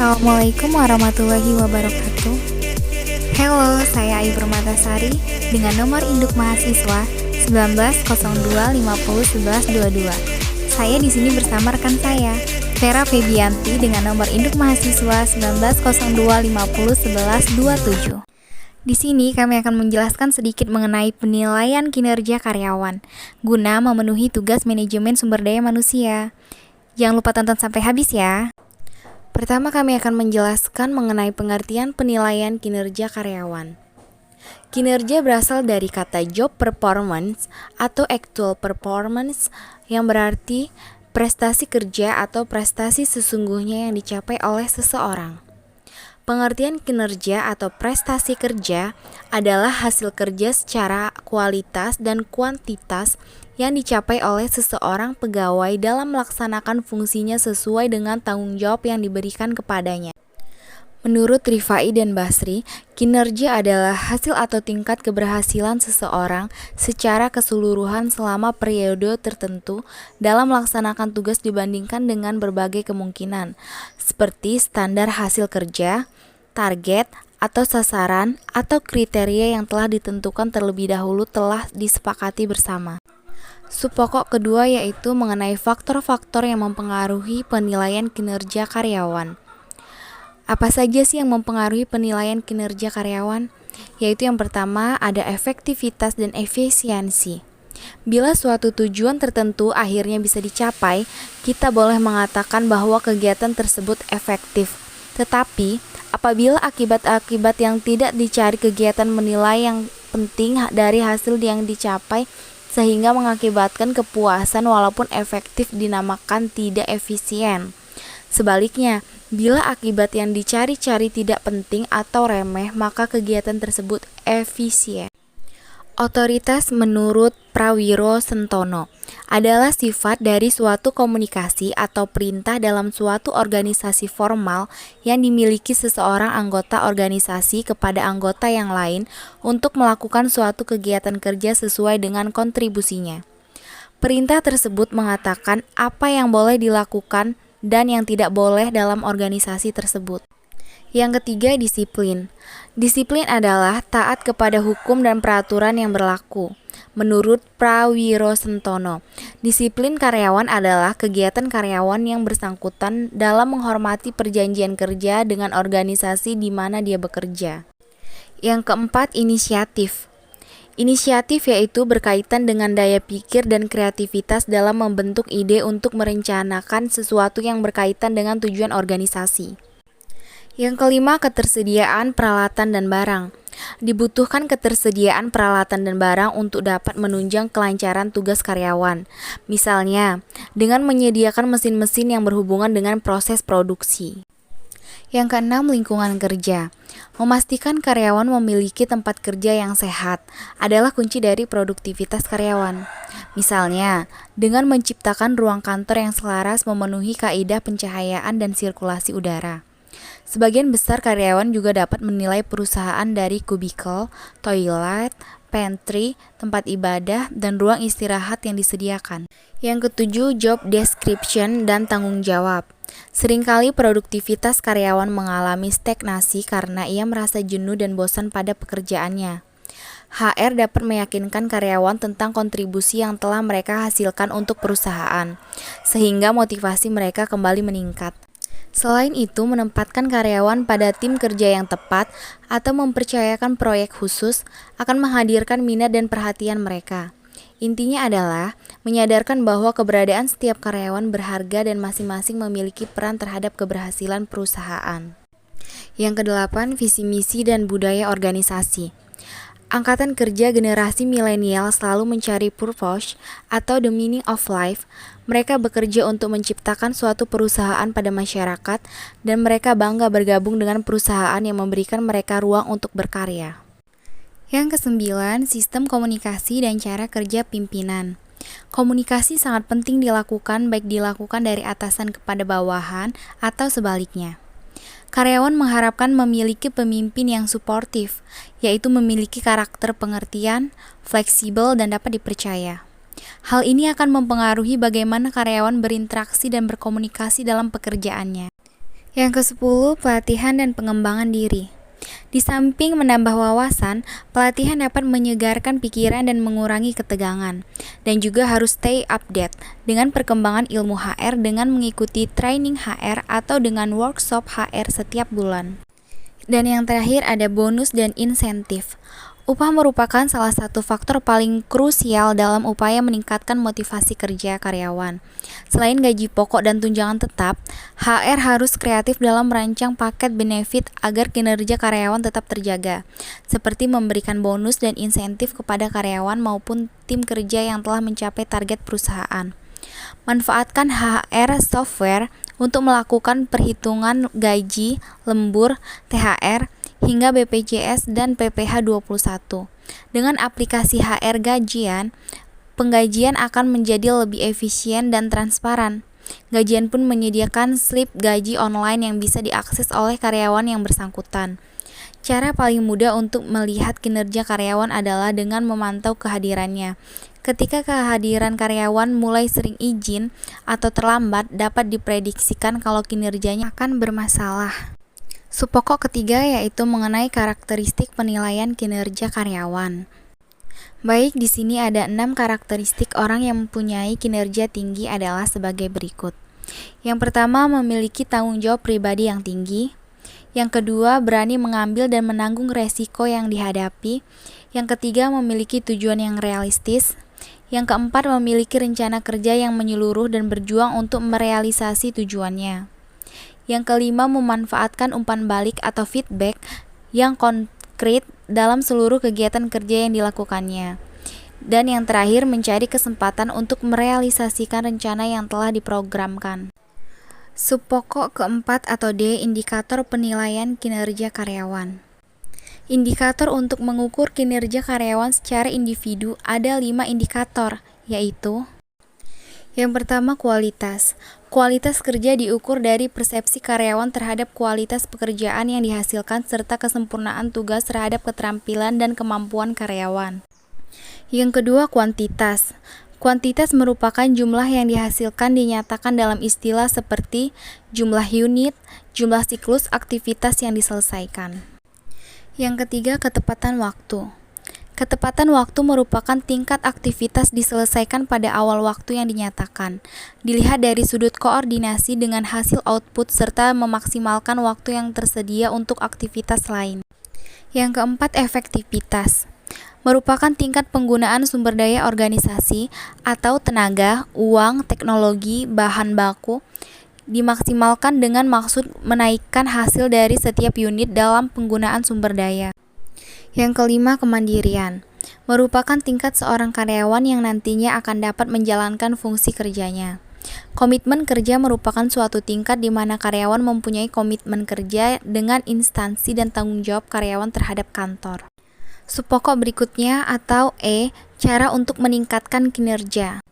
Assalamualaikum warahmatullahi wabarakatuh. Halo, saya Ayu Permatasari dengan nomor induk mahasiswa 1902501122. Saya di sini bersama rekan saya, Vera Febianti dengan nomor induk mahasiswa 1902501127. Di sini kami akan menjelaskan sedikit mengenai penilaian kinerja karyawan guna memenuhi tugas manajemen sumber daya manusia. Jangan lupa tonton sampai habis ya. Pertama kami akan menjelaskan mengenai pengertian penilaian kinerja karyawan. Kinerja berasal dari kata job performance atau actual performance yang berarti prestasi kerja atau prestasi sesungguhnya yang dicapai oleh seseorang. Pengertian kinerja atau prestasi kerja adalah hasil kerja secara kualitas dan kuantitas yang dicapai oleh seseorang pegawai dalam melaksanakan fungsinya sesuai dengan tanggung jawab yang diberikan kepadanya. Menurut Rifai dan Basri, kinerja adalah hasil atau tingkat keberhasilan seseorang secara keseluruhan selama periode tertentu dalam melaksanakan tugas dibandingkan dengan berbagai kemungkinan, seperti standar hasil kerja, target, atau sasaran, atau kriteria yang telah ditentukan terlebih dahulu telah disepakati bersama. Subpokok kedua yaitu mengenai faktor-faktor yang mempengaruhi penilaian kinerja karyawan. Apa saja sih yang mempengaruhi penilaian kinerja karyawan? Yaitu yang pertama ada efektivitas dan efisiensi. Bila suatu tujuan tertentu akhirnya bisa dicapai, kita boleh mengatakan bahwa kegiatan tersebut efektif. Tetapi, apabila akibat-akibat yang tidak dicari kegiatan menilai yang penting dari hasil yang dicapai, sehingga mengakibatkan kepuasan walaupun efektif dinamakan tidak efisien. Sebaliknya, bila akibat yang dicari-cari tidak penting atau remeh, maka kegiatan tersebut efisien. Otoritas menurut Prawiro Sentono adalah sifat dari suatu komunikasi atau perintah dalam suatu organisasi formal yang dimiliki seseorang anggota organisasi kepada anggota yang lain untuk melakukan suatu kegiatan kerja sesuai dengan kontribusinya. Perintah tersebut mengatakan apa yang boleh dilakukan dan yang tidak boleh dalam organisasi tersebut. Yang ketiga, disiplin. Disiplin adalah taat kepada hukum dan peraturan yang berlaku. Menurut Prawiro Sentono, disiplin karyawan adalah kegiatan karyawan yang bersangkutan dalam menghormati perjanjian kerja dengan organisasi di mana dia bekerja. Yang keempat, inisiatif. Inisiatif yaitu berkaitan dengan daya pikir dan kreativitas dalam membentuk ide untuk merencanakan sesuatu yang berkaitan dengan tujuan organisasi. Yang kelima, ketersediaan peralatan dan barang. Dibutuhkan ketersediaan peralatan dan barang untuk dapat menunjang kelancaran tugas karyawan. Misalnya, dengan menyediakan mesin-mesin yang berhubungan dengan proses produksi. Yang keenam, lingkungan kerja. Memastikan karyawan memiliki tempat kerja yang sehat adalah kunci dari produktivitas karyawan. Misalnya, dengan menciptakan ruang kantor yang selaras memenuhi kaidah pencahayaan dan sirkulasi udara. Sebagian besar karyawan juga dapat menilai perusahaan dari kubikel, toilet, pantry, tempat ibadah, dan ruang istirahat yang disediakan. Yang ketujuh, job description dan tanggung jawab. Seringkali produktivitas karyawan mengalami stagnasi karena ia merasa jenuh dan bosan pada pekerjaannya. HR dapat meyakinkan karyawan tentang kontribusi yang telah mereka hasilkan untuk perusahaan, sehingga motivasi mereka kembali meningkat. Selain itu, menempatkan karyawan pada tim kerja yang tepat atau mempercayakan proyek khusus akan menghadirkan minat dan perhatian mereka. Intinya adalah menyadarkan bahwa keberadaan setiap karyawan berharga dan masing-masing memiliki peran terhadap keberhasilan perusahaan. Yang kedelapan, visi misi dan budaya organisasi. Angkatan kerja generasi milenial selalu mencari purpose atau the meaning of life. Mereka bekerja untuk menciptakan suatu perusahaan pada masyarakat dan mereka bangga bergabung dengan perusahaan yang memberikan mereka ruang untuk berkarya. Yang kesembilan, sistem komunikasi dan cara kerja pimpinan. Komunikasi sangat penting dilakukan baik dilakukan dari atasan kepada bawahan atau sebaliknya. Karyawan mengharapkan memiliki pemimpin yang suportif, yaitu memiliki karakter pengertian, fleksibel, dan dapat dipercaya. Hal ini akan mempengaruhi bagaimana karyawan berinteraksi dan berkomunikasi dalam pekerjaannya. Yang ke-10, pelatihan dan pengembangan diri. Di samping menambah wawasan, pelatihan dapat menyegarkan pikiran dan mengurangi ketegangan. Dan juga harus stay update dengan perkembangan ilmu HR dengan mengikuti training HR atau dengan workshop HR setiap bulan. Dan yang terakhir ada bonus dan insentif. Upah merupakan salah satu faktor paling krusial dalam upaya meningkatkan motivasi kerja karyawan. Selain gaji pokok dan tunjangan tetap, HR harus kreatif dalam merancang paket benefit agar kinerja karyawan tetap terjaga, seperti memberikan bonus dan insentif kepada karyawan maupun tim kerja yang telah mencapai target perusahaan. Manfaatkan HR software untuk melakukan perhitungan gaji, lembur, THR, hingga BPJS dan PPh 21. Dengan aplikasi HR Gajian, penggajian akan menjadi lebih efisien dan transparan. Gajian pun menyediakan slip gaji online yang bisa diakses oleh karyawan yang bersangkutan. Cara paling mudah untuk melihat kinerja karyawan adalah dengan memantau kehadirannya. Ketika kehadiran karyawan mulai sering izin atau terlambat, dapat diprediksikan kalau kinerjanya akan bermasalah. Subpokok ketiga yaitu mengenai karakteristik penilaian kinerja karyawan. Baik, di sini ada 6 karakteristik orang yang mempunyai kinerja tinggi adalah sebagai berikut. Yang pertama, memiliki tanggung jawab pribadi yang tinggi. Yang kedua, berani mengambil dan menanggung resiko yang dihadapi. Yang ketiga, memiliki tujuan yang realistis. Yang keempat, memiliki rencana kerja yang menyeluruh dan berjuang untuk merealisasi tujuannya. Yang kelima, memanfaatkan umpan balik atau feedback yang konkret dalam seluruh kegiatan kerja yang dilakukannya. Dan yang terakhir, mencari kesempatan untuk merealisasikan rencana yang telah diprogramkan. Subpokok keempat atau D, indikator penilaian kinerja karyawan. Indikator untuk mengukur kinerja karyawan secara individu ada 5 indikator, yaitu: yang pertama, kualitas. Kualitas kerja diukur dari persepsi karyawan terhadap kualitas pekerjaan yang dihasilkan serta kesempurnaan tugas terhadap keterampilan dan kemampuan karyawan. Yang kedua, kuantitas. Kuantitas merupakan jumlah yang dihasilkan dinyatakan dalam istilah seperti jumlah unit, jumlah siklus aktivitas yang diselesaikan. Yang ketiga, ketepatan waktu. Ketepatan waktu merupakan tingkat aktivitas diselesaikan pada awal waktu yang dinyatakan. Dilihat dari sudut koordinasi dengan hasil output serta memaksimalkan waktu yang tersedia untuk aktivitas lain. Yang keempat, efektivitas. Merupakan tingkat penggunaan sumber daya organisasi atau tenaga, uang, teknologi, bahan baku dimaksimalkan dengan maksud menaikkan hasil dari setiap unit dalam penggunaan sumber daya. Yang kelima, kemandirian. Merupakan tingkat seorang karyawan yang nantinya akan dapat menjalankan fungsi kerjanya. Komitmen kerja merupakan suatu tingkat di mana karyawan mempunyai komitmen kerja dengan instansi dan tanggung jawab karyawan terhadap kantor. Subpokok berikutnya atau E, cara untuk meningkatkan kinerja.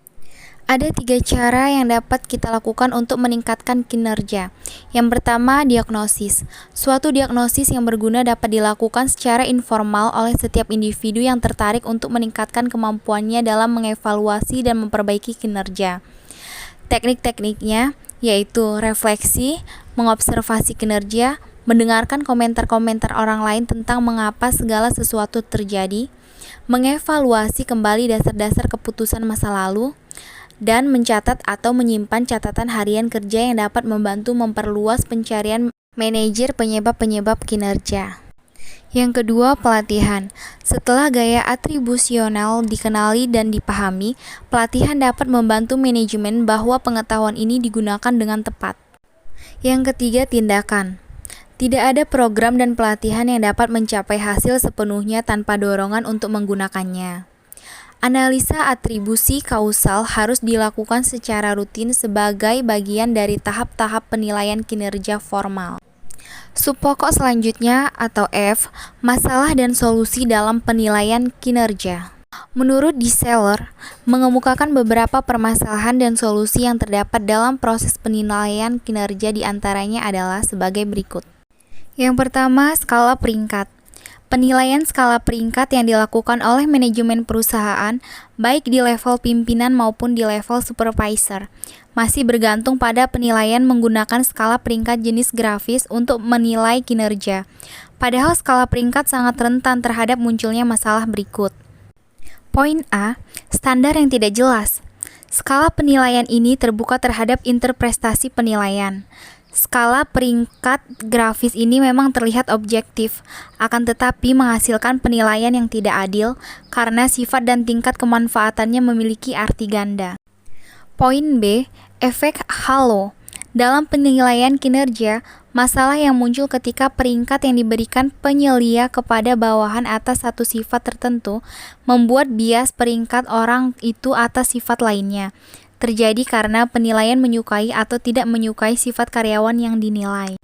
Ada 3 cara yang dapat kita lakukan untuk meningkatkan kinerja. Yang pertama, diagnosis. Suatu diagnosis yang berguna dapat dilakukan secara informal oleh setiap individu yang tertarik untuk meningkatkan kemampuannya dalam mengevaluasi dan memperbaiki kinerja. Teknik-tekniknya yaitu refleksi, mengobservasi kinerja, mendengarkan komentar-komentar orang lain tentang mengapa segala sesuatu terjadi, mengevaluasi kembali dasar-dasar keputusan masa lalu, dan mencatat atau menyimpan catatan harian kerja yang dapat membantu memperluas pencarian manajer penyebab-penyebab kinerja. Yang kedua, pelatihan. Setelah gaya atribusional dikenali dan dipahami, pelatihan dapat membantu manajemen bahwa pengetahuan ini digunakan dengan tepat. Yang ketiga, tindakan. Tidak ada program dan pelatihan yang dapat mencapai hasil sepenuhnya tanpa dorongan untuk menggunakannya. Analisa atribusi kausal harus dilakukan secara rutin sebagai bagian dari tahap-tahap penilaian kinerja formal. Subpokok selanjutnya atau F, masalah dan solusi dalam penilaian kinerja. Menurut Desailly, mengemukakan beberapa permasalahan dan solusi yang terdapat dalam proses penilaian kinerja diantaranya adalah sebagai berikut. Yang pertama, skala peringkat. Penilaian skala peringkat yang dilakukan oleh manajemen perusahaan, baik di level pimpinan maupun di level supervisor, masih bergantung pada penilaian menggunakan skala peringkat jenis grafis untuk menilai kinerja. Padahal skala peringkat sangat rentan terhadap munculnya masalah berikut. Poin A, standar yang tidak jelas. Skala penilaian ini terbuka terhadap interpretasi penilaian. Skala peringkat grafis ini memang terlihat objektif, akan tetapi menghasilkan penilaian yang tidak adil karena sifat dan tingkat kemanfaatannya memiliki arti ganda. Poin B, efek halo. Dalam penilaian kinerja, masalah yang muncul ketika peringkat yang diberikan penyelia kepada bawahan atas satu sifat tertentu membuat bias peringkat orang itu atas sifat lainnya. Terjadi karena penilaian menyukai atau tidak menyukai sifat karyawan yang dinilai.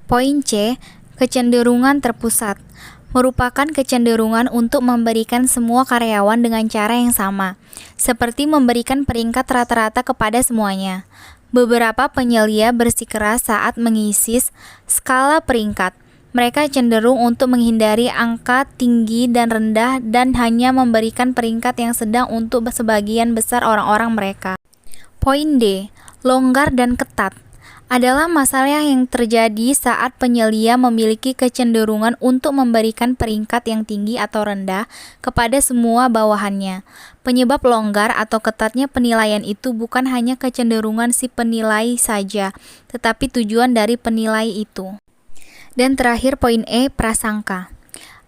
Poin C, kecenderungan terpusat. Merupakan kecenderungan untuk memberikan semua karyawan dengan cara yang sama, seperti memberikan peringkat rata-rata kepada semuanya. Beberapa penyelia bersikeras saat mengisi skala peringkat. Mereka cenderung untuk menghindari angka tinggi dan rendah dan hanya memberikan peringkat yang sedang untuk sebagian besar orang-orang mereka. Poin D, longgar dan ketat, adalah masalah yang terjadi saat penyelia memiliki kecenderungan untuk memberikan peringkat yang tinggi atau rendah kepada semua bawahannya. Penyebab longgar atau ketatnya penilaian itu bukan hanya kecenderungan si penilai saja, tetapi tujuan dari penilai itu. Dan terakhir poin E, prasangka,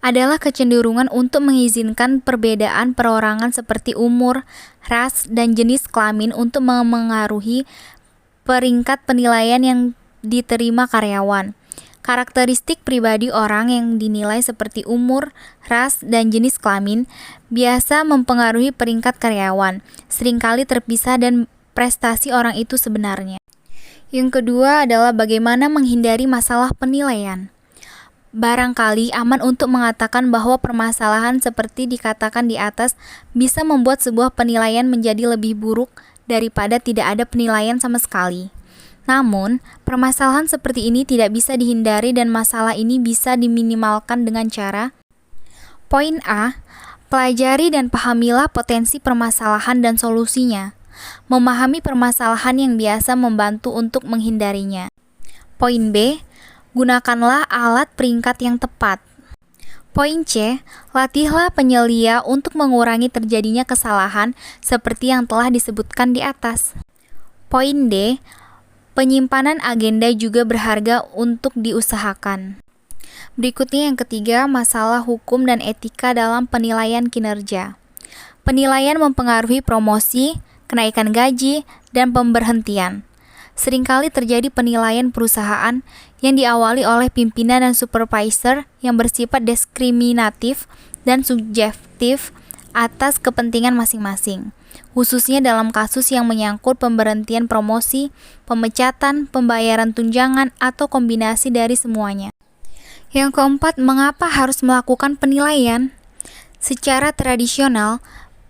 adalah kecenderungan untuk mengizinkan perbedaan perorangan seperti umur, ras, dan jenis kelamin untuk memengaruhi peringkat penilaian yang diterima karyawan. Karakteristik pribadi orang yang dinilai seperti umur, ras, dan jenis kelamin biasa mempengaruhi peringkat karyawan, seringkali terpisah dan prestasi orang itu sebenarnya. Yang kedua adalah bagaimana menghindari masalah penilaian. Barangkali aman untuk mengatakan bahwa permasalahan seperti dikatakan di atas bisa membuat sebuah penilaian menjadi lebih buruk daripada tidak ada penilaian sama sekali. Namun, permasalahan seperti ini tidak bisa dihindari dan masalah ini bisa diminimalkan dengan cara Poin A, pelajari dan pahamilah potensi permasalahan dan solusinya. Memahami permasalahan yang biasa membantu untuk menghindarinya. Poin B, gunakanlah alat peringkat yang tepat. Poin C, latihlah penyelia untuk mengurangi terjadinya kesalahan seperti yang telah disebutkan di atas. Poin D, penyimpanan agenda juga berharga untuk diusahakan. Berikutnya yang ketiga, masalah hukum dan etika dalam penilaian kinerja. Penilaian mempengaruhi promosi, kenaikan gaji, dan pemberhentian. Seringkali terjadi penilaian perusahaan yang diawali oleh pimpinan dan supervisor yang bersifat diskriminatif dan subjektif atas kepentingan masing-masing, khususnya dalam kasus yang menyangkut pemberhentian promosi, pemecatan, pembayaran tunjangan, atau kombinasi dari semuanya. Yang keempat, mengapa harus melakukan penilaian? Secara tradisional,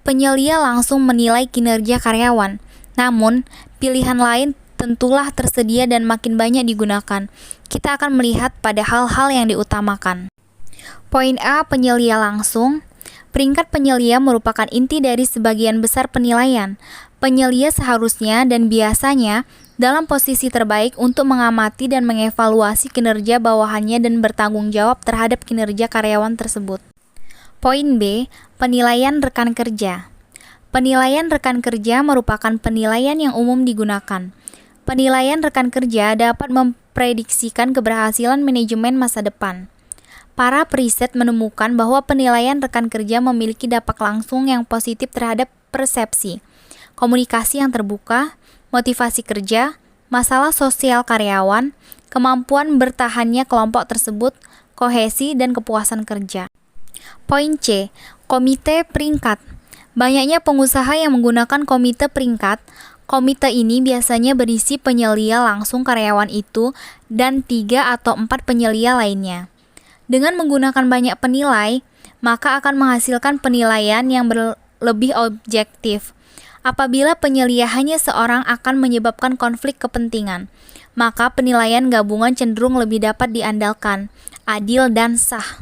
penyelia langsung menilai kinerja karyawan, namun pilihan lain tentulah tersedia dan makin banyak digunakan. Kita akan melihat pada hal-hal yang diutamakan. Poin A, penyelia langsung. Peringkat penyelia merupakan inti dari sebagian besar penilaian. Penyelia seharusnya dan biasanya dalam posisi terbaik untuk mengamati dan mengevaluasi kinerja bawahannya dan bertanggung jawab terhadap kinerja karyawan tersebut. Poin B, penilaian rekan kerja. Penilaian rekan kerja merupakan penilaian yang umum digunakan. Penilaian rekan kerja dapat memprediksikan keberhasilan manajemen masa depan. Para periset menemukan bahwa penilaian rekan kerja memiliki dampak langsung yang positif terhadap persepsi, komunikasi yang terbuka, motivasi kerja, masalah sosial karyawan, kemampuan bertahannya kelompok tersebut, kohesi, dan kepuasan kerja. Poin C, komite peringkat. Banyaknya pengusaha yang menggunakan komite peringkat. Komite ini biasanya berisi penyelia langsung karyawan itu dan 3 atau 4 penyelia lainnya. Dengan menggunakan banyak penilai, maka akan menghasilkan penilaian yang lebih objektif. Apabila penyelia hanya seorang akan menyebabkan konflik kepentingan, maka penilaian gabungan cenderung lebih dapat diandalkan, adil dan sah.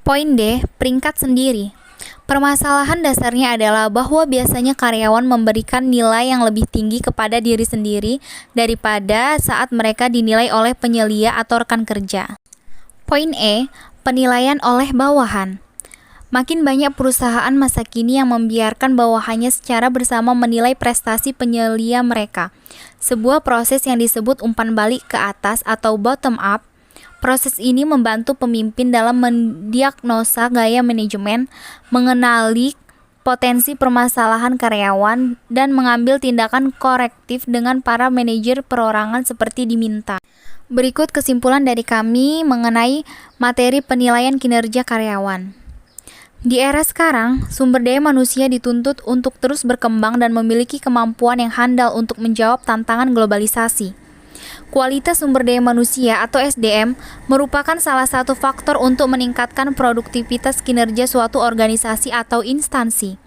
Poin D, peringkat sendiri. Permasalahan dasarnya adalah bahwa biasanya karyawan memberikan nilai yang lebih tinggi kepada diri sendiri daripada saat mereka dinilai oleh penyelia atau rekan kerja. Poin E, penilaian oleh bawahan. Makin banyak perusahaan masa kini yang membiarkan bawahannya secara bersama menilai prestasi penyelia mereka. Sebuah proses yang disebut umpan balik ke atas atau bottom up. Proses ini membantu pemimpin dalam mendiagnosa gaya manajemen, mengenali potensi permasalahan karyawan, dan mengambil tindakan korektif dengan para manajer perorangan seperti diminta. Berikut kesimpulan dari kami mengenai materi penilaian kinerja karyawan. Di era sekarang, sumber daya manusia dituntut untuk terus berkembang dan memiliki kemampuan yang handal untuk menjawab tantangan globalisasi. Kualitas sumber daya manusia atau SDM merupakan salah satu faktor untuk meningkatkan produktivitas kinerja suatu organisasi atau instansi.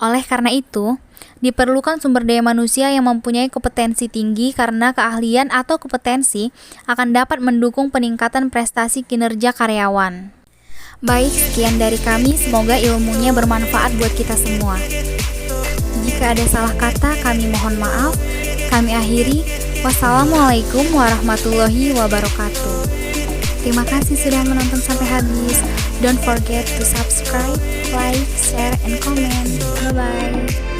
Oleh karena itu, diperlukan sumber daya manusia yang mempunyai kompetensi tinggi karena keahlian atau kompetensi akan dapat mendukung peningkatan prestasi kinerja karyawan. Baik, sekian dari kami. Semoga ilmunya bermanfaat buat kita semua. Jika ada salah kata, kami mohon maaf. Kami akhiri. Wassalamualaikum warahmatullahi wabarakatuh. Terima kasih sudah menonton sampai habis. Don't forget to subscribe, like, share, and comment. Bye-bye.